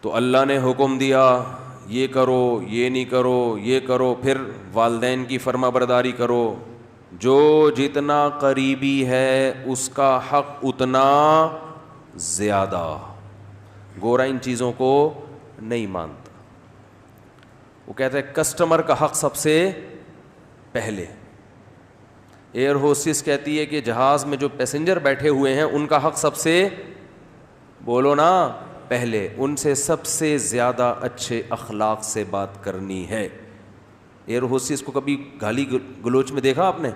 تو اللہ نے حکم دیا یہ کرو، یہ نہیں کرو، یہ کرو، پھر والدین کی فرما برداری کرو. جو جتنا قریبی ہے اس کا حق اتنا زیادہ. گورا ان چیزوں کو نہیں مانتا. وہ کہتا ہے کسٹمر کا حق سب سے پہلے. ایئر ہوسٹس کہتی ہے کہ جہاز میں جو پیسنجر بیٹھے ہوئے ہیں ان کا حق سب سے، بولو نا، پہلے. ان سے سب سے زیادہ اچھے اخلاق سے بات کرنی ہے. ایئر ہوسٹس کو کبھی گالی گلوچ میں دیکھا آپ نے؟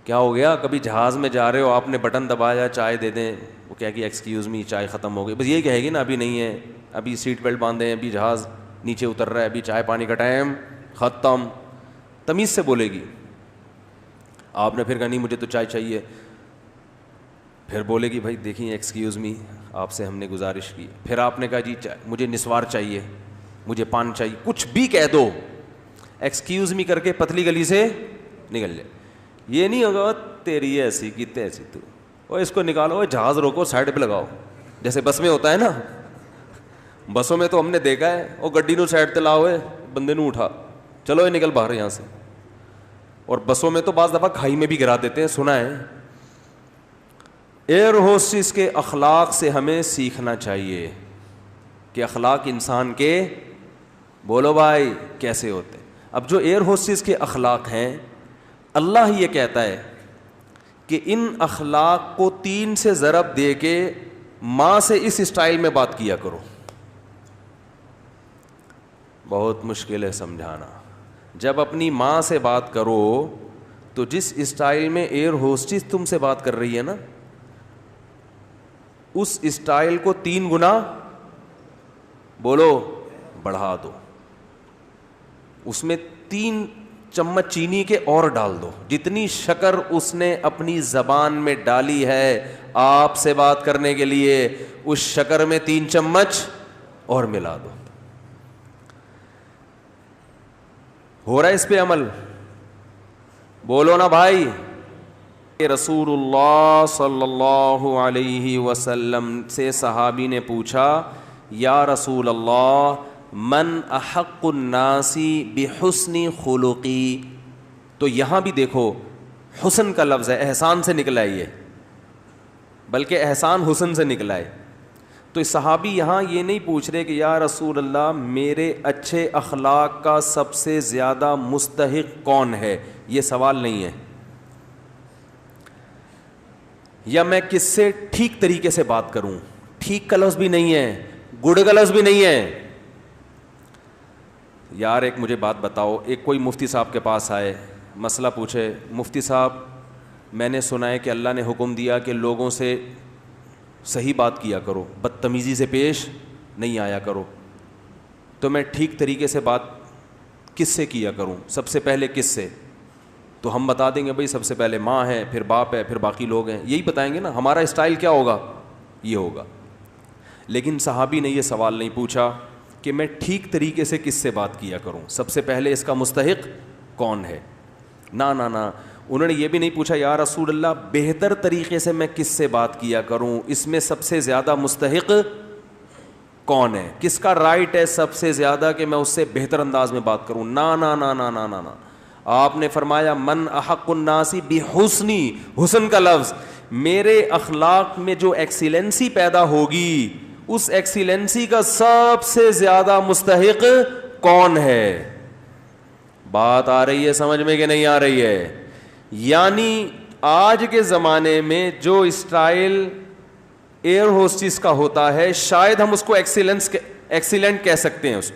کیا ہو گیا؟ کبھی جہاز میں جا رہے ہو، آپ نے بٹن دبایا چائے دے دیں، وہ کہہ گی ایکسکیوز می چائے ختم ہو گئی، بس یہ کہے گی نا ابھی نہیں ہے، ابھی سیٹ بیلٹ باندھیں، ابھی جہاز نیچے اتر رہا ہے، ابھی چائے پانی کا ٹائم ختم. تمیز سے بولے گی. آپ نے پھر کہا نہیں مجھے تو چائے چاہیے، پھر بولے گی بھائی دیکھیں ایکسکیوز می آپ سے ہم نے گزارش کی. پھر آپ نے کہا جی مجھے نسوار چاہیے، مجھے پان چاہیے، کچھ بھی کہہ دو، ایکسکیوز می کر کے پتلی گلی سے نکل جائے. یہ نہیں ہوگا تیری ایسی کی تیسی تو، اور اس کو نکالو، جہاز روکو، سائڈ پہ لگاؤ، جیسے بس میں ہوتا ہے نا. بسوں میں تو ہم نے دیکھا ہے، وہ گڈی نو سائڈ تے لاؤ، بندے نو اٹھا، چلو یہ نکل باہر یہاں سے. اور بسوں میں تو بعض دفعہ کھائی میں بھی گرا دیتے ہیں، سنا ہے. ایئر ہوسٹس کے اخلاق سے ہمیں سیکھنا چاہیے کہ اخلاق انسان کے، بولو بھائی، کیسے ہوتے. اب جو ایئر ہوسٹس کے اخلاق ہیں، اللہ یہ کہتا ہے کہ ان اخلاق کو 3 سے ضرب دے کے ماں سے اس اسٹائل میں بات کیا کرو. بہت مشکل ہے سمجھانا. جب اپنی ماں سے بات کرو تو جس اسٹائل میں ایئر ہوسٹس تم سے بات کر رہی ہے نا، اس اسٹائل کو 3 گنا، بولو، بڑھا دو. اس میں 3 چمچ چینی کے اور ڈال دو. جتنی شکر اس نے اپنی زبان میں ڈالی ہے آپ سے بات کرنے کے لیے، اس شکر میں 3 چمچ اور ملا دو. ہو رہا ہے اس پہ عمل؟ بولو نا بھائی. رسول اللہ صلی اللہ علیہ وسلم سے صحابی نے پوچھا یا رسول اللہ من احق الناس بحسن خلقی. تو یہاں بھی دیکھو حسن کا لفظ ہے، احسان سے نکلا ہے، یہ بلکہ احسان حسن سے نکلا ہے. تو صحابی یہاں یہ نہیں پوچھ رہے کہ یا رسول اللہ میرے اچھے اخلاق کا سب سے زیادہ مستحق کون ہے، یہ سوال نہیں ہے. یا میں کس سے ٹھیک طریقے سے بات کروں، ٹھیک کا لفظ بھی نہیں ہے، گڈ کا لفظ بھی نہیں ہے. یار ایک مجھے بات بتاؤ، ایک کوئی مفتی صاحب کے پاس آئے، مسئلہ پوچھے، مفتی صاحب میں نے سنا ہے کہ اللہ نے حکم دیا کہ لوگوں سے صحیح بات کیا کرو، بدتمیزی سے پیش نہیں آیا کرو، تو میں ٹھیک طریقے سے بات کس سے کیا کروں، سب سے پہلے کس سے؟ تو ہم بتا دیں گے بھائی سب سے پہلے ماں ہے، پھر باپ ہے، پھر باقی لوگ ہیں، یہی بتائیں گے نا. ہمارا اسٹائل کیا ہوگا؟ یہ ہوگا. لیکن صحابی نے یہ سوال نہیں پوچھا کہ میں ٹھیک طریقے سے کس سے بات کیا کروں، سب سے پہلے اس کا مستحق کون ہے. نا نا نا، انہوں نے یہ بھی نہیں پوچھا یا رسول اللہ بہتر طریقے سے میں کس سے بات کیا کروں، اس میں سب سے زیادہ مستحق کون ہے، کس کا رائٹ ہے سب سے زیادہ کہ میں اس سے بہتر انداز میں بات کروں. نا نا نا نا نا نا نا، آپ نے فرمایا من احق الناس بحسنی، حسن کا لفظ، میرے اخلاق میں جو ایکسیلنسی پیدا ہوگی اس ایکسیلنسی کا سب سے زیادہ مستحق کون ہے. بات آ رہی ہے سمجھ میں کہ نہیں آ رہی ہے؟ یعنی آج کے زمانے میں جو اسٹائل ایئر ہوسٹس کا ہوتا ہے شاید ہم اس کو ایکسیلنٹ کہہ سکتے ہیں، اس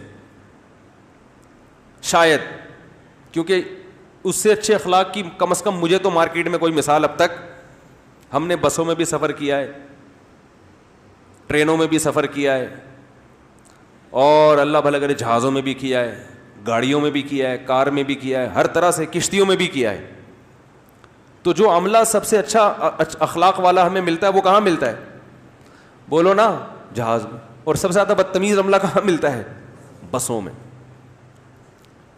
شاید، کیونکہ اس سے اچھے اخلاق کی کم از کم مجھے تو مارکیٹ میں کوئی مثال اب تک، ہم نے بسوں میں بھی سفر کیا ہے، ٹرینوں میں بھی سفر کیا ہے، اور اللہ بھلا کرے جہازوں میں بھی کیا ہے، گاڑیوں میں بھی کیا ہے، کار میں بھی کیا ہے، ہر طرح سے کشتیوں میں بھی کیا ہے. تو جو عملہ سب سے اچھا اخلاق والا ہمیں ملتا ہے وہ کہاں ملتا ہے؟ بولو نا، جہاز میں. اور سب سے زیادہ بدتمیز عملہ کہاں ملتا ہے؟ بسوں میں.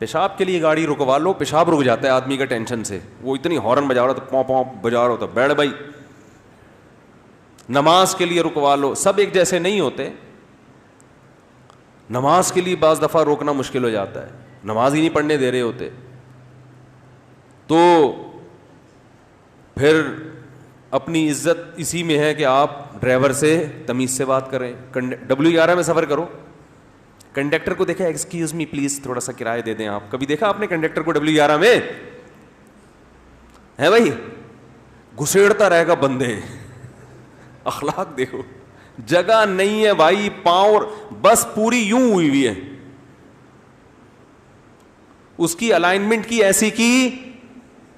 پیشاب کے لیے گاڑی رکوا لو، پیشاب رک جاتا ہے آدمی کا ٹینشن سے، وہ اتنی ہارن بجا رہا تھا، پاؤں پاؤں بجا رہا ہوتا، بیٹھ بھائی. نماز کے لیے رکوا لو، سب ایک جیسے نہیں ہوتے. نماز کے لیے بعض دفعہ روکنا مشکل ہو جاتا ہے, نماز ہی نہیں پڑھنے دے رہے ہوتے. تو پھر اپنی عزت اسی میں ہے کہ آپ ڈرائیور سے تمیز سے بات کریں. W11 میں سفر کرو, کنڈکٹر کو دیکھا ایکسکیوز می پلیز تھوڑا سا کرایہ دے دیں آپ. کبھی دیکھا آپ نے کنڈکٹر کو W11 میں؟ ہے بھائی, گھسیڑتا رہے گا بندے. اخلاق دیکھو, جگہ نہیں ہے بھائی, پاؤں بس پوری یوں ہوئی ہوئی ہے, اس کی الائنمنٹ کی ایسی کی,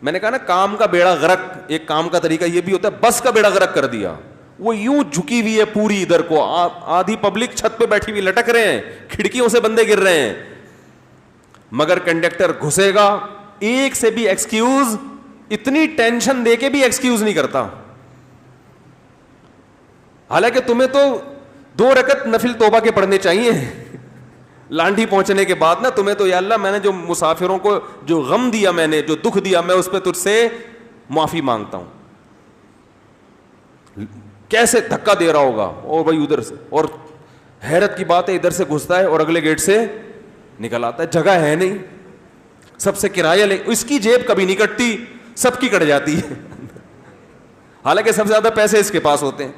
میں نے کہا نا کام کا بیڑا غرق, ایک کام کا طریقہ یہ بھی ہوتا ہے, بس کا بیڑا غرق کر دیا. وہ یوں جھکی ہوئی ہے پوری ادھر کو, آدھی پبلک چھت پہ بیٹھی ہوئی لٹک رہے ہیں, کھڑکیوں سے بندے گر رہے ہیں, مگر کنڈکٹر گھسے گا, ایک سے بھی ایکسکیوز, اتنی ٹینشن دے کے بھی ایکسکیوز نہیں کرتا. حالانکہ تمہیں تو 2 رکعت نفل توبہ کے پڑھنے چاہیے لانڈھی پہنچنے کے بعد نا. تمہیں تو یا اللہ میں نے جو مسافروں کو جو غم دیا, میں نے جو دکھ دیا, میں اس پہ تجھ سے معافی مانگتا ہوں. کیسے دھکا دے رہا ہوگا, اور بھائی ادھر سے, اور حیرت کی بات ہے ادھر سے گھستا ہے اور اگلے گیٹ سے نکل آتا ہے, جگہ ہے نہیں, سب سے کرایہ لے, اس کی جیب کبھی نہیں کٹتی, سب کی کٹ جاتی ہے حالانکہ سب سے زیادہ پیسے اس کے پاس ہوتے ہیں.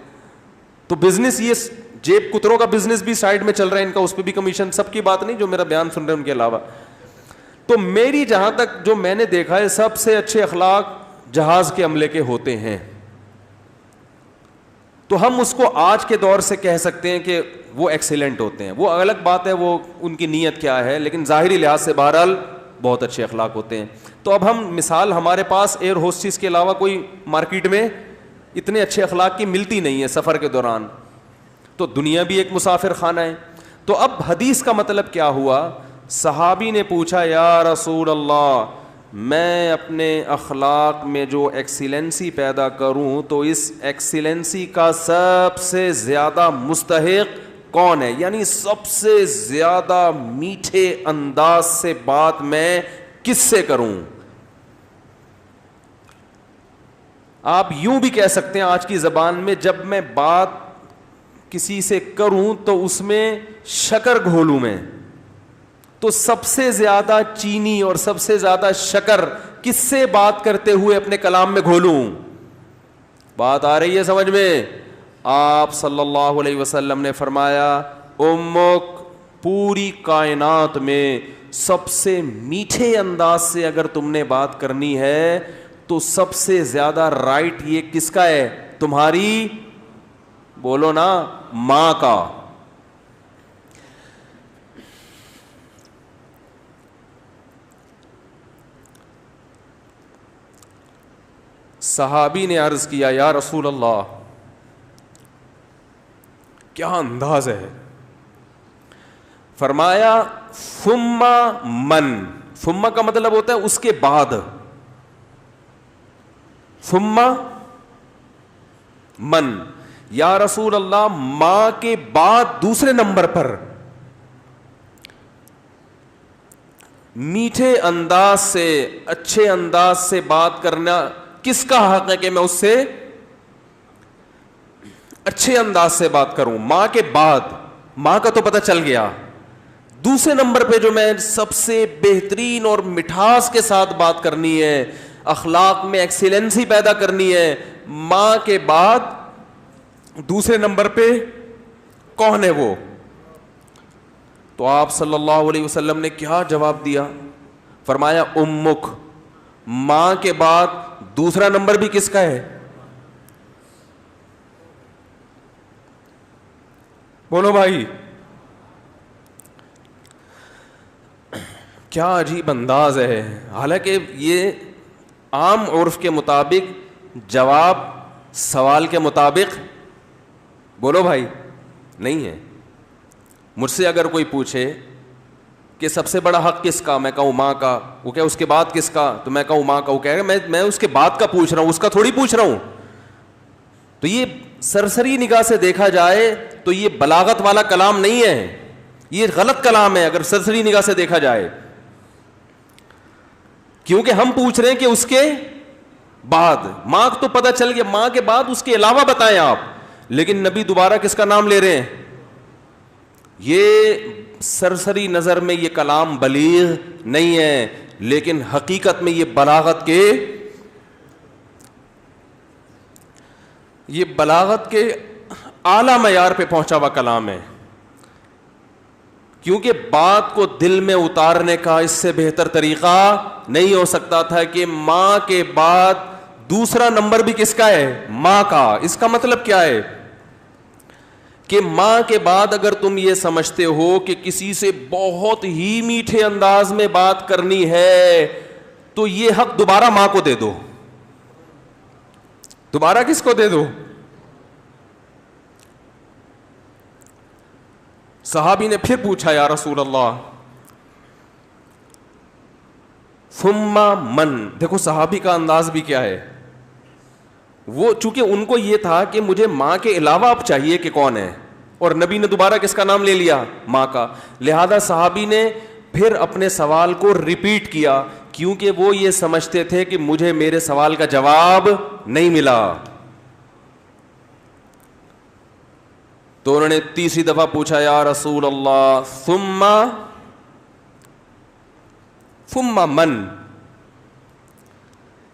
تو بزنس, یہ جیب کتروں کا بزنس بھی سائڈ میں چل رہا ہے ان کا, اس پہ بھی کمیشن. سب کی بات نہیں جو میرا بیان سن رہے ہیں ان کے علاوہ. تو میری جہاں تک جو میں نے دیکھا ہے, سب سے اچھے اخلاق جہاز کے عملے کے ہوتے ہیں. تو ہم اس کو آج کے دور سے کہہ سکتے ہیں کہ وہ ایکسیلنٹ ہوتے ہیں. وہ الگ بات ہے وہ ان کی نیت کیا ہے, لیکن ظاہری لحاظ سے بہرحال بہت اچھے اخلاق ہوتے ہیں. تو اب ہم مثال, ہمارے پاس ایئر ہوسٹس کے علاوہ کوئی مارکیٹ میں اتنے اچھے اخلاق کی ملتی نہیں ہے سفر کے دوران. تو دنیا بھی ایک مسافر خانہ ہے. تو اب حدیث کا مطلب کیا ہوا, صحابی نے پوچھا یا رسول اللہ, میں اپنے اخلاق میں جو ایکسیلنسی پیدا کروں تو اس ایکسیلنسی کا سب سے زیادہ مستحق کون ہے, یعنی سب سے زیادہ میٹھے انداز سے بات میں کس سے کروں. آپ یوں بھی کہہ سکتے ہیں آج کی زبان میں, جب میں بات کسی سے کروں تو اس میں شکر گھولوں میں, تو سب سے زیادہ چینی اور سب سے زیادہ شکر کس سے بات کرتے ہوئے اپنے کلام میں گھولوں. بات آ رہی ہے سمجھ میں؟ آپ صلی اللہ علیہ وسلم نے فرمایا, امک, پوری کائنات میں سب سے میٹھے انداز سے اگر تم نے بات کرنی ہے تو سب سے زیادہ رائٹ یہ کس کا ہے, تمہاری, بولو نا, ماں کا. صحابی نے عرض کیا یا رسول اللہ, کیا انداز ہے. فرمایا ثم من, ثم کا مطلب ہوتا ہے اس کے بعد, ثم من, یا رسول اللہ ماں کے بعد دوسرے نمبر پر میٹھے انداز سے, اچھے انداز سے بات کرنا کس کا حق ہے کہ میں اس سے اچھے انداز سے بات کروں. ماں کے بعد, ماں کا تو پتہ چل گیا, دوسرے نمبر پہ جو میں سب سے بہترین اور مٹھاس کے ساتھ بات کرنی ہے, اخلاق میں ایکسیلنسی پیدا کرنی ہے, ماں کے بعد دوسرے نمبر پہ کون ہے وہ. تو آپ صلی اللہ علیہ وسلم نے کیا جواب دیا, فرمایا امک, ماں کے بعد دوسرا نمبر بھی کس کا ہے, بولو بھائی. کیا عجیب انداز ہے. حالانکہ یہ عام عرف کے مطابق جواب سوال کے مطابق, بولو بھائی, نہیں ہے. مجھ سے اگر کوئی پوچھے کہ سب سے بڑا حق کس کا, میں کہوں ماں کا, وہ کہ اس کے بعد کس کا, تو میں کہوں ماں کا. وہ کہے گا میں اس کے بعد کا پوچھ رہا ہوں, اس کا تھوڑی پوچھ رہا ہوں. تو یہ سرسری نگاہ سے دیکھا جائے تو یہ بلاغت والا کلام نہیں ہے, یہ غلط کلام ہے اگر سرسری نگاہ سے دیکھا جائے, کیونکہ ہم پوچھ رہے ہیں کہ اس کے بعد. ماں تو پتہ چل گیا, ماں کے بعد اس کے علاوہ بتائیں آپ, لیکن نبی دوبارہ کس کا نام لے رہے ہیں. یہ سرسری نظر میں یہ کلام بلیغ نہیں ہے، لیکن حقیقت میں یہ بلاغت کے اعلیٰ معیار پہ پہنچا ہوا کلام ہے. کیونکہ بات کو دل میں اتارنے کا اس سے بہتر طریقہ نہیں ہو سکتا تھا کہ ماں کے بعد دوسرا نمبر بھی کس کا ہے؟ ماں کا. اس کا مطلب کیا ہے کہ ماں کے بعد اگر تم یہ سمجھتے ہو کہ کسی سے بہت ہی میٹھے انداز میں بات کرنی ہے تو یہ حق دوبارہ ماں کو دے دو. دوبارہ کس کو دے دو؟ صحابی نے پھر پوچھا یا رسول اللہ ثم من. دیکھو صحابی کا انداز بھی کیا ہے. وہ چونکہ ان کو یہ تھا کہ مجھے ماں کے علاوہ اب چاہیے کہ کون ہے, اور نبی نے دوبارہ کس کا نام لے لیا؟ ماں کا. لہذا صحابی نے پھر اپنے سوال کو ریپیٹ کیا, کیونکہ وہ یہ سمجھتے تھے کہ مجھے میرے سوال کا جواب نہیں ملا. تو انہوں نے تیسری دفعہ پوچھا یا رسول اللہ ثم من.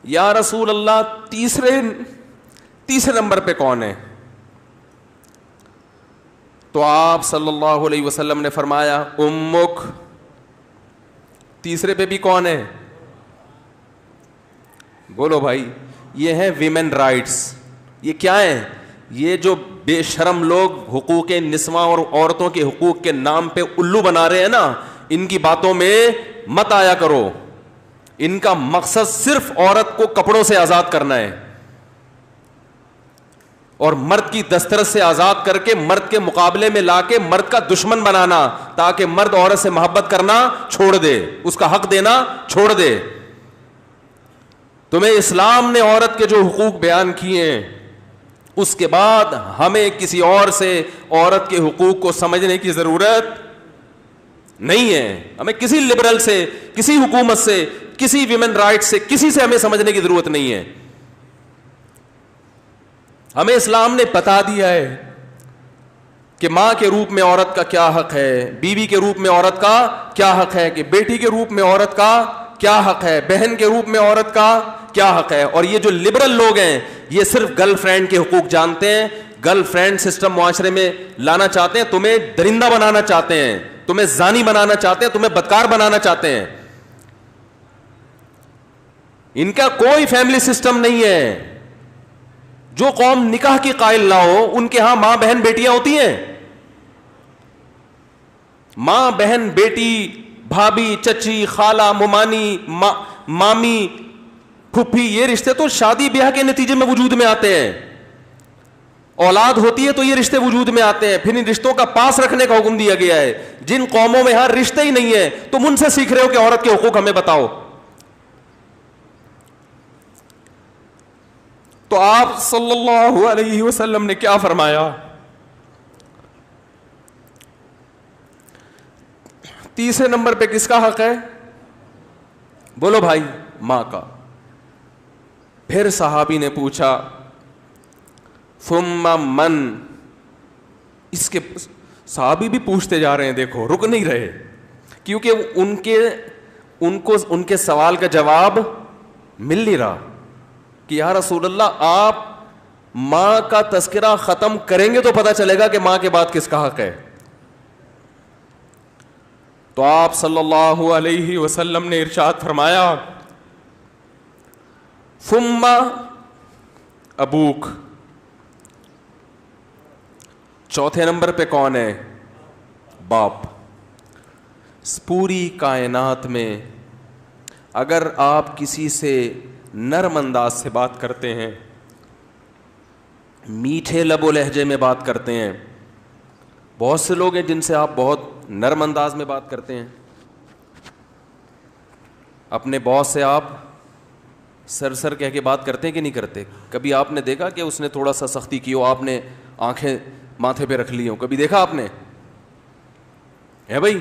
یا رسول اللہ تیسرے نمبر پہ کون ہے؟ تو آپ صلی اللہ علیہ وسلم نے فرمایا امک. تیسرے پہ بھی کون ہے؟ بولو بھائی. یہ ہے ویمن رائٹس. یہ کیا ہے؟ یہ جو بے شرم لوگ حقوق نسواں اور عورتوں کے حقوق کے نام پہ الو بنا رہے ہیں نا, ان کی باتوں میں مت آیا کرو. ان کا مقصد صرف عورت کو کپڑوں سے آزاد کرنا ہے اور مرد کی دسترس سے آزاد کر کے مرد کے مقابلے میں لا کے مرد کا دشمن بنانا, تاکہ مرد عورت سے محبت کرنا چھوڑ دے, اس کا حق دینا چھوڑ دے. تمہیں اسلام نے عورت کے جو حقوق بیان کیے ہیں, اس کے بعد ہمیں کسی اور سے عورت کے حقوق کو سمجھنے کی ضرورت نہیں ہے. ہمیں کسی لبرل سے, کسی حکومت سے, کسی ویمن رائٹ سے, کسی سے ہمیں سمجھنے کی ضرورت نہیں ہے. ہمیں اسلام نے بتا دیا ہے کہ ماں کے روپ میں عورت کا کیا حق ہے, بیوی کے روپ میں عورت کا کیا حق ہے, کہ بیٹی کے روپ میں عورت کا کیا حق ہے, بہن کے روپ میں عورت کا کیا حق ہے. اور یہ جو لبرل لوگ ہیں یہ صرف گرل فرینڈ کے حقوق جانتے ہیں, گرل فرینڈ سسٹم معاشرے میں لانا چاہتے ہیں, تمہیں درندہ بنانا چاہتے ہیں, تمہیں زانی بنانا چاہتے ہیں, تمہیں بدکار بنانا چاہتے ہیں. ان کا کوئی فیملی سسٹم نہیں ہے. جو قوم نکاح کی قائل نہ ہو ان کے ہاں ماں بہن بیٹیاں ہوتی ہیں. ماں بہن بیٹی, بھابھی, چچی, خالہ, ممانی, مامی, پھپھی, یہ رشتے تو شادی بیاہ کے نتیجے میں وجود میں آتے ہیں. اولاد ہوتی ہے تو یہ رشتے وجود میں آتے ہیں. پھر ان رشتوں کا پاس رکھنے کا حکم دیا گیا ہے. جن قوموں میں ہر رشتے ہی نہیں ہے تم ان سے سیکھ رہے ہو کہ عورت کے حقوق ہمیں بتاؤ. تو آپ صلی اللہ علیہ وسلم نے کیا فرمایا؟ تیسرے نمبر پہ کس کا حق ہے؟ بولو بھائی. ماں کا. پھر صحابی نے پوچھا ثم من. اس کے صحابی بھی پوچھتے جا رہے ہیں, دیکھو رک نہیں رہے, کیونکہ ان کے سوال کا جواب مل نہیں رہا کہ یا رسول اللہ آپ ماں کا تذکرہ ختم کریں گے تو پتہ چلے گا کہ ماں کے بعد کس کا حق ہے. تو آپ صلی اللہ علیہ وسلم نے ارشاد فرمایا ثم ابوک. چوتھے نمبر پہ کون ہے؟ باپ. پوری کائنات میں اگر آپ کسی سے نرم انداز سے بات کرتے ہیں, میٹھے لب و لہجے میں بات کرتے ہیں, بہت سے لوگ ہیں جن سے آپ بہت نرم انداز میں بات کرتے ہیں. اپنے باس سے آپ سر کہہ کے بات کرتے ہیں کہ نہیں کرتے؟ کبھی آپ نے دیکھا کہ اس نے تھوڑا سا سختی کی ہو, آپ نے آنکھیں ماتھے پہ رکھ لی ہوں؟ کبھی دیکھا آپ نے؟ ہے بھائی.